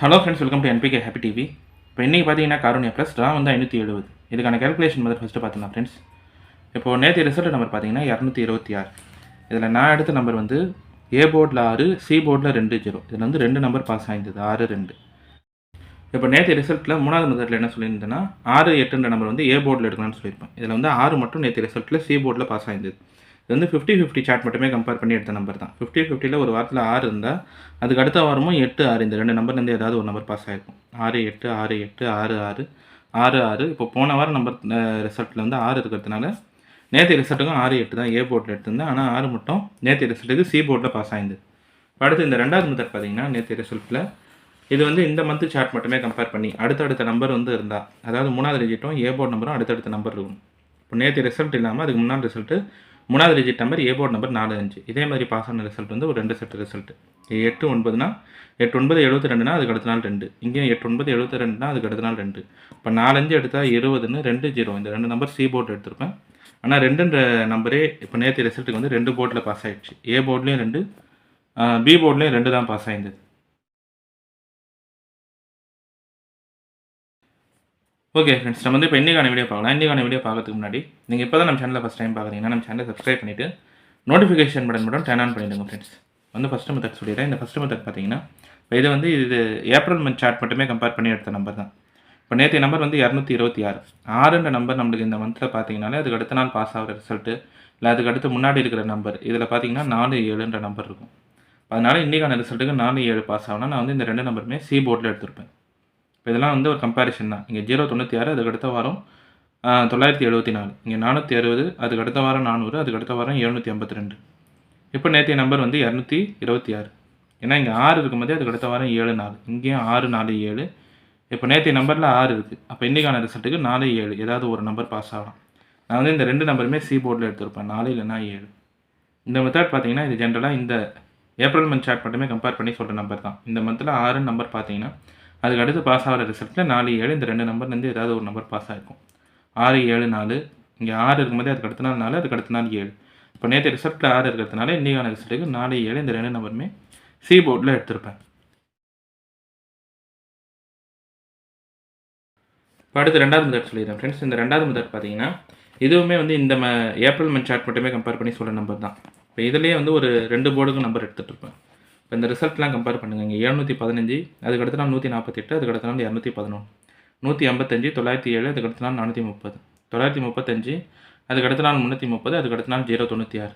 Hello friends, welcome to NPK happy TV. இப்போ இன்றைக்கி பார்த்தீங்கன்னா காரூனியா ப்ளஸ் ட்ரா வந்து 570. இதுக்கான கேல்குலேஷன் முதல் ஃபஸ்ட்டு பார்த்துக்கலாம் ஃப்ரெண்ட்ஸ். இப்போது நேற்று ரிசல்ட் நம்பர் பார்த்தீங்கன்னா 226. இதில் நான் எடுத்த நம்பர் வந்து ஏ போர்டில் 6, சி போர்டில் 2 0. இதில் வந்து 2 நம்பர் பாஸ் ஆகிருந்தது, 6 2. இப்போ நேற்று ரிசல்ட்டில் 3வது மெத்தடில் என்ன சொல்லியிருந்தேன்னா 6 8 நம்பர் வந்து ஏ போர்டில் எடுக்கலாம்னு சொல்லியிருப்பேன். இதில் வந்து 6 மட்டும் நேற்று ரிசல்ட்டில் சி போர்டில் பாஸ் ஆகிருந்தது. இது வந்து 50-50 சார்ட் மட்டுமே கம்பேர் பண்ணி எடுத்த நம்பர் தான். 50-50ல் ஒரு வாரத்தில் 6 இருந்தால் அதுக்கு அடுத்த வாரமும் 8 6 இந்த 2 நம்பர்லேருந்து ஏதாவது ஒரு நம்பர் பாஸ் ஆகிருக்கும். 6 8 6 8 6 6 6 6. இப்போ போன வாரம் நம்பர் ரிசல்ட்டில் வந்து 6 இருக்கிறதுனால நேற்று ரிசல்ட்டுக்கும் 6 8 தான் ஏ போர்டில் எடுத்திருந்தேன். ஆனால் 6 மட்டும் நேற்று ரிசல்ட்டுக்கு சி போர்டில் பாஸ் ஆகிருந்தது. அடுத்து இந்த 2வது மெத்தட் பார்த்தீங்கன்னா நேற்று ரிசல்ட்டில் இது வந்து இந்த மந்த்து சார்ட் மட்டுமே கம்பேர் பண்ணி அடுத்தடுத்த நம்பர் வந்து இருந்தால், அதாவது 3வது டிஜிட்டும் ஏ போர்டு நம்பரும் அடுத்தடுத்த நம்பர் இருக்கும். இப்போ நேற்று ரிசல்ட் இல்லாமல் அதுக்கு முன்னாடி ரிசல்ட்டு 3வது digit number A board number 4 5. இதே மாதிரி பாஸ் ஆன ரிசல்ட் வந்து ஒரு 2 செட் ரிசல்ட். 8 9னா 8 9 72னா அதுக்கு அடுத்த நாள் 2. இங்கேயும் 8 9 72னா அதுக்கு அடுத்த நாள் 2. இப்போ 4 5 எடுத்தால் 20ன்னு 2 0. இந்த 2 நம்பர் சி போர்டு எடுத்திருப்பேன். ஆனால் 2ன்ற நம்பரே இப்போ நேற்று ரிசல்ட்டுக்கு வந்து 2 போர்டில் பாஸ் ஆகிடுச்சு. ஏ போர்ட்லேயும் 2, பி போர்ட்லேயும் 2 தான் பாஸ் ஆகிருந்தது. ஓகே ஃப்ரெண்ட்ஸ், நம்ம வந்து இப்போ இன்றைக்கான வீடியோ பார்க்கலாம். இன்றைக்கான வீடியோ பார்க்கறதுக்கு முன்னாடி நீங்கள் இப்போ தான் நம்ம சேனலில் ஃபஸ்ட் டைம் பார்க்குறீங்கன்னா நம்ம சேனலை சப்ஸ்கிரைப் பண்ணிவிட்டு நோட்டிஃபிகேஷன் பட்டன் மட்டும் டர்ன் ஆன் பண்ணிவிடுங்க ஃப்ரெண்ட்ஸ். வந்து ஃபஸ்ட்டு மெத்தட் சொல்லிடுறேன். இந்த ஃபஸ்ட்டு மெத்தட் பார்த்தீங்கன்னா இப்போ இது ஏப்ரல் மந்த் சார்ட் மட்டுமே கம்பேர் பண்ணி எடுத்த நம்பர் தான். இப்போ நேற்று நம்பர் வந்து 226. 6ன்ற நம்பர் நம்மளுக்கு இந்த மந்தில் பார்த்தீங்கன்னாலே அதுக்கு அடுத்த நாள் பாஸ் ஆகிற ரிசல்ட்டு இல்லை அதுக்கு அடுத்து முன்னாடி இருக்கிற நம்பர் இதில் பார்த்தீங்கன்னா 4 7ன்ற நம்பர் இருக்கும். அதனால் இன்றைக்கான ரிசல்ட்டுக்கு 4 7 பாஸ் ஆகணும். நான் வந்து இந்த 2 நம்பருமே சி போர்டில் எடுத்திருப்பேன். இப்போ இதெல்லாம் வந்து ஒரு கம்பேரிஷன் தான். இங்கே 096, அதுக்கு அடுத்த வாரம் 974, இங்கே 460, அதுக்கு அடுத்த வாரம் 400, அதுக்கு அடுத்த வாரம் 752. இப்போ நேற்றைய நம்பர் வந்து 226. ஏன்னா இங்கே 6 இருக்கும்போதே அதுக்கு அடுத்த வாரம் 7 4, இங்கேயும் 6 4 7. இப்போ நேற்றைய நம்பரில் 6 இருக்குது. அப்போ இன்றைக்கான ரிசல்ட்டுக்கு 4 7 ஏதாவது ஒரு நம்பர் பாஸ் ஆகலாம். நான் வந்து இந்த 2 நம்பருமே சி போர்டில் எடுத்திருப்பேன், 4 இல்லைனா 7. இந்த மெத்தட் பார்த்தீங்கன்னா இது ஜென்ரலாக இந்த ஏப்ரல் மந்த் சார்ட் மட்டுமே கம்பேர் பண்ணி சொல்கிற நம்பர் தான். இந்த மந்தில் 6 நம்பர் பார்த்தீங்கன்னா அதுக்கு அடுத்து பாஸ் ஆகிற ரிசல்ட்டில் 4 7 இந்த 2 நம்பர்லேருந்து ஏதாவது ஒரு நம்பர் பாஸ் ஆகிருக்கும். 6 7 4, இங்கே 6 இருக்கும்போதே அதுக்கு அடுத்த நாள் 4, அதுக்கு அடுத்த நாள் 7. இப்போ நேற்று ரிசல்ட்டில் 6 இருக்கிறதுனால இன்றைக்கான ரிசல்ட்டுக்கு 4 7 இந்த 2 நம்பருமே சி போர்டில் எடுத்திருப்பேன். இப்போ அடுத்து 2வது மெத்தட் சொல்லிடுறேன் ஃப்ரெண்ட்ஸ். இந்த 2வது மெத்தட் பார்த்தீங்கன்னா இதுவுமே வந்து இந்த ஏப்ரல் மந்த் சார்ட் மட்டுமே கம்பேர் பண்ணி சொல்கிற நம்பர் தான். இப்போ இதிலேயே வந்து ஒரு 2 போர்டுக்கு நம்பர் எடுத்துகிட்டு இருப்பேன். இப்போ இந்த ரிசல்ட்லாம் கம்பேர் பண்ணுங்கள். இங்கே 715, அதுக்கு அடுத்த நாள் 148, அதுக்கு அடுத்த நாள் 211, 155, 907, அதுக்கு அடுத்த நாள் 430, 935, அதுக்கு அடுத்த நாள் 330, அதுக்கு அடுத்த நாள் 096,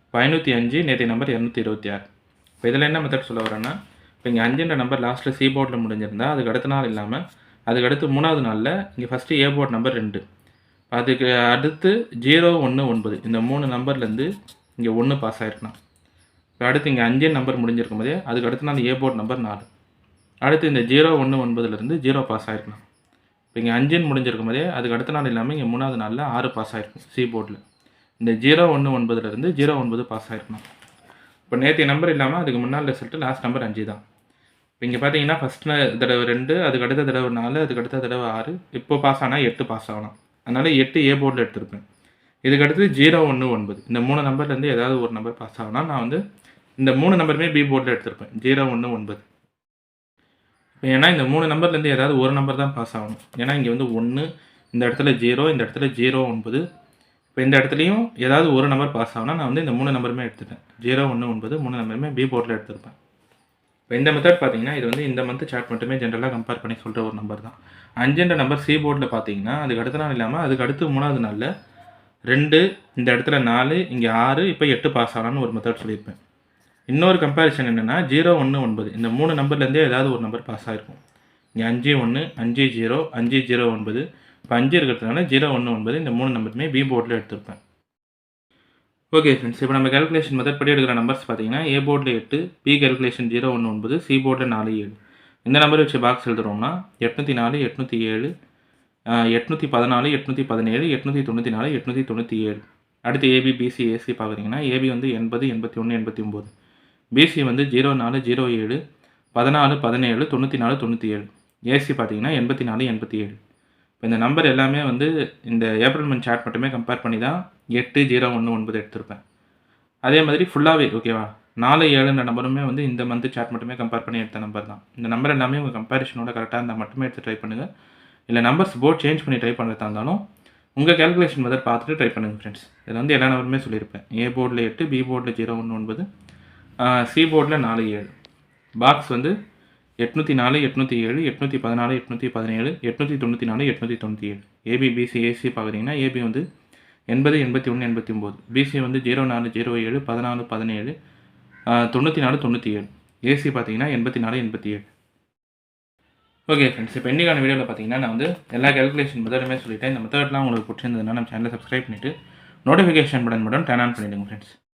இப்போ 505, நேற்றைய நம்பர் 226. இப்போ இதில் என்ன மெத்தட் சொல்ல வரேன்னா, இப்போ இங்கே 5ன்ற நம்பர் லாஸ்ட்டில் சி போர்டில் முடிஞ்சிருந்தால் அதுக்கு அடுத்த நாள் இல்லாமல் அதுக்கு அடுத்து 3வது நாளில் இங்கே ஃபஸ்ட்டு ஏ போர்ட் நம்பர் 2, அதுக்கு அடுத்து 0 1 9 இந்த 3 நம்பர்லேருந்து இங்கே 1 பாஸ் ஆகிருக்கலாம். இப்போ அடுத்து இங்கே 5 நம்பர் முடிஞ்சிருக்கும் போதே அதுக்கு அடுத்த நாள் ஏ போர்ட் நம்பர் 4, அடுத்து இந்த 0 1 9லேருந்து 0 பாஸ் ஆகிருக்கலாம். இப்போ இங்கே 5 முடிஞ்சிருக்கும் போதே அதுக்கு அடுத்த நாள் இல்லாமல் இங்கே 3வது நாளில் 6 பாஸ் ஆகிருக்கும் சி போர்டில். இந்த 0 1 9லேருந்து 0 9 பாஸ் ஆகிருக்கலாம். இப்போ நேற்று நம்பர் இல்லாமல் அதுக்கு முன்னாள் ரிசல்ட்டு லாஸ்ட் நம்பர் 5 தான். இப்போ இங்கே பார்த்தீங்கன்னா ஃபஸ்ட்டு தடவை 2, அதுக்கு அடுத்த தடவை 4, அதுக்கு அடுத்த தடவை 6, இப்போ பாஸ் ஆனால் 8 பாஸ் ஆகலாம். அதனால் 8 ஏ போர்டில் எடுத்திருப்பேன். இதுக்கு அடுத்து 0 1 9 இந்த 3 நம்பர்லேருந்து ஏதாவது ஒரு நம்பர் பாஸ் ஆகலாம். நான் வந்து இந்த 3 நம்பருமே பி போர்டில் எடுத்திருப்பேன், 0 1 9. இப்போ ஏன்னா இந்த 3 நம்பர்லேருந்து ஏதாவது ஒரு நம்பர் தான் பாஸ் ஆகணும். ஏன்னா இங்கே வந்து 1, இந்த இடத்துல 0, இந்த இடத்துல 0 9. இப்போ இந்த இடத்துலையும் ஏதாவது ஒரு நம்பர் பாஸ் ஆகணும். நான் வந்து இந்த 3 நம்பருமே எடுத்துட்டேன், 0 1 9 3 நம்பருமே பி போர்டில் எடுத்திருப்பேன். இப்போ இந்த மெத்தட் பார்த்தீங்கன்னா இது வந்து இந்த மந்த் சார்ட் மட்டுமே ஜென்ரலாக கம்பேர் பண்ணி சொல்கிற ஒரு நம்பர் தான். 5ன்ற நம்பர் சி போர்டில் பார்த்தீங்கன்னா அதுக்கு அடுத்த நாள் இல்லாமல் அதுக்கு அடுத்து 3வது நாளில் 2, இந்த இடத்துல 4, இங்கே 6, இப்போ 8 பாஸ் ஆகலான்னு ஒரு மெத்தட் சொல்லியிருப்பேன். இன்னொரு கம்பேரிஷன் என்னென்னா 0 1 9 இந்த 3 நம்பர்லேருந்தே ஏதாவது ஒரு நம்பர் பாஸ் ஆகிருக்கும். இங்கே 5 1 5 0 5 0 9, இப்போ 5 இருக்கிறதுனால 0 1 9 இந்த 3 நம்பருமே பி போர்டில் எடுத்திருப்பேன். ஓகே ஃப்ரெண்ட்ஸ், இப்போ நம்ம கேல்குலேஷன் மெத்தட் படி எடுக்கிற நம்பர்ஸ் பார்த்தீங்கன்னா ஏ போர்டில் 8, பி கேல்குலேஷன் 0 1 9, சி போர்டில் 4 7. இந்த நம்பர் வச்சு பாக்ஸ் எழுதுகிறோம்னா 804 807, 814 817, 894 897. அடுத்து ஏபி பிசி ஏசி பார்க்குறீங்கன்னா ஏபி வந்து 80 81 89, பிசி வந்து 04 07 14 17 94 97, ஏசி பார்த்தீங்கன்னா 84 87. இப்போ இந்த நம்பர் எல்லாமே வந்து இந்த ஏப்ரல் மந்த் சார்ட் மட்டுமே கம்பேர் பண்ணி தான் 8 0 1 9 எடுத்திருப்பேன். அதே மாதிரி ஃபுல்லாகவே ஓகேவா 4 7 நம்பருமே வந்து இந்த மந்த் சார்ட் மட்டுமே கம்பேர் பண்ணி எடுத்த நம்பர் தான். இந்த நம்பர் எல்லாமே உங்கள் கம்பேரிஷனோட கரெக்டாக இருந்தால் மட்டுமே எடுத்து ட்ரை பண்ணுங்கள். இல்லை நம்பர்ஸ் போர்ட் சேஞ்ச் பண்ணி ட்ரை பண்ணுறதா இருந்தாலும் உங்கள் கேல்குலேஷன் மெத்தட் பார்த்துட்டு ட்ரை பண்ணுங்கள் ஃப்ரெண்ட்ஸ். இதில் வந்து எல்லா நம்பருமே சொல்லியிருப்பேன். ஏ போர்டில் 8, பி போர்டில் 019, சி போர்டில் 4 7. பாக்ஸ் வந்து 804, 807, 814, 817, 894, 897. ஏபி பிசி ஏசி பார்க்குறீங்கன்னா ஏபி வந்து 80, 81, 89. பிசி வந்து 04, 07, 14, 17, 94, 97. ஏசி பார்த்தீங்கன்னா 84, 87. ஓகே ஃப்ரெண்ட்ஸ், இப்போ இன்னைக்கான வீடியோவில் பார்த்தீங்கன்னா நான் வந்து எல்லா கேல்குலேஷன் மெத்தடுமே சொல்லிட்டேன். இந்த மெத்தட்லாம் உங்களுக்கு பிடிச்சிருந்ததுன்னா நம்ம சேனலை சப்ஸ்கிரைப் பண்ணிவிட்டு நோட்டிஃபிகேஷன் பட்டன் மட்டும் டர்ன் ஆன் பண்ணிவிடுங்க ஃப்ரெண்ட்ஸ்.